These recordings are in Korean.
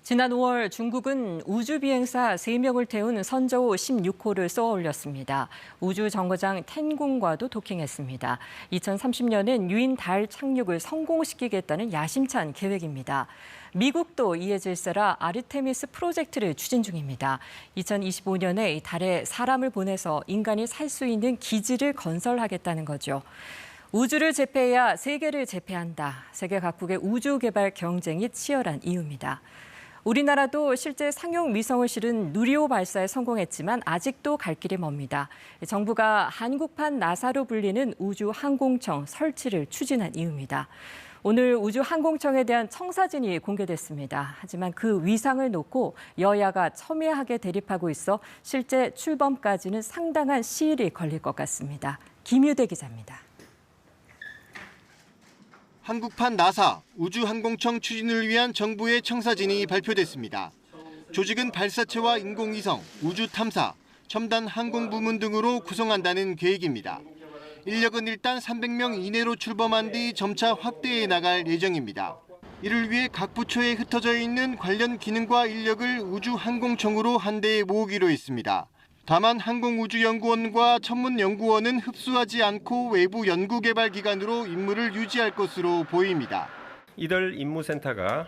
지난 5월 중국은 우주 비행사 3명을 태운 선저우 16호를 쏘아 올렸습니다. 우주 정거장 텐궁과도 도킹했습니다. 2030년엔 유인 달 착륙을 성공시키겠다는 야심찬 계획입니다. 미국도 이에 질세라 아르테미스 프로젝트를 추진 중입니다. 2025년에 달에 사람을 보내서 인간이 살 수 있는 기지를 건설하겠다는 거죠. 우주를 제패해야 세계를 제패한다. 세계 각국의 우주 개발 경쟁이 치열한 이유입니다. 우리나라도 실제 상용 위성을 실은 누리호 발사에 성공했지만 아직도 갈 길이 멉니다. 정부가 한국판 나사로 불리는 우주항공청 설치를 추진한 이유입니다. 오늘 우주항공청에 대한 청사진이 공개됐습니다. 하지만 그 위상을 놓고 여야가 첨예하게 대립하고 있어 실제 출범까지는 상당한 시일이 걸릴 것 같습니다. 김유대 기자입니다. 한국판 나사 우주항공청 추진을 위한 정부의 청사진이 발표됐습니다. 조직은 발사체와 인공위성, 우주탐사, 첨단 항공 부문 등으로 구성한다는 계획입니다. 인력은 일단 300명 이내로 출범한 뒤 점차 확대해 나갈 예정입니다. 이를 위해 각 부처에 흩어져 있는 관련 기능과 인력을 우주항공청으로 한데에 모으기로 했습니다. 다만 항공우주연구원과 천문연구원은 흡수하지 않고 외부 연구개발기관으로 임무를 유지할 것으로 보입니다. 이들 임무센터가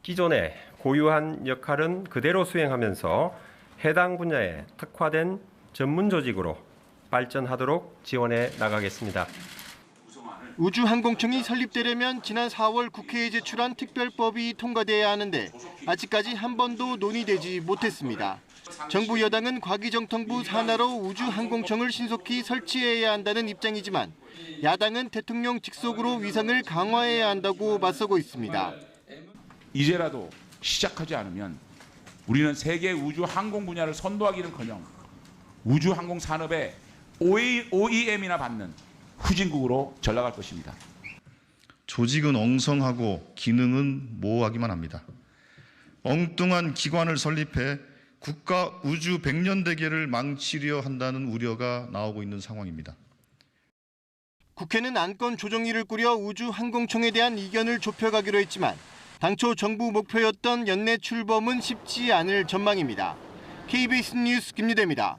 기존의 고유한 역할은 그대로 수행하면서 해당 분야에 특화된 전문 조직으로 발전하도록 지원해 나가겠습니다. 우주항공청이 설립되려면 지난 4월 국회에 제출한 특별법이 통과돼야 하는데 아직까지 한 번도 논의되지 못했습니다. 정부 여당은 과기정통부 산하로 우주항공청을 신속히 설치해야 한다는 입장이지만 야당은 대통령 직속으로 위상을 강화해야 한다고 맞서고 있습니다. 이제라도 시작하지 않으면 우리는 세계 우주항공 분야를 선도하기는커녕 우주항공 산업의 OEM이나 받는 후진국으로 전락할 것입니다. 조직은 엉성하고 기능은 모호하기만 합니다. 엉뚱한 기관을 설립해 국가 우주 100년 대계를 망치려 한다는 우려가 나오고 있는 상황입니다. 국회는 안건 조정위를 꾸려 우주항공청에 대한 이견을 좁혀가기로 했지만 당초 정부 목표였던 연내 출범은 쉽지 않을 전망입니다. KBS 뉴스 김유대입니다.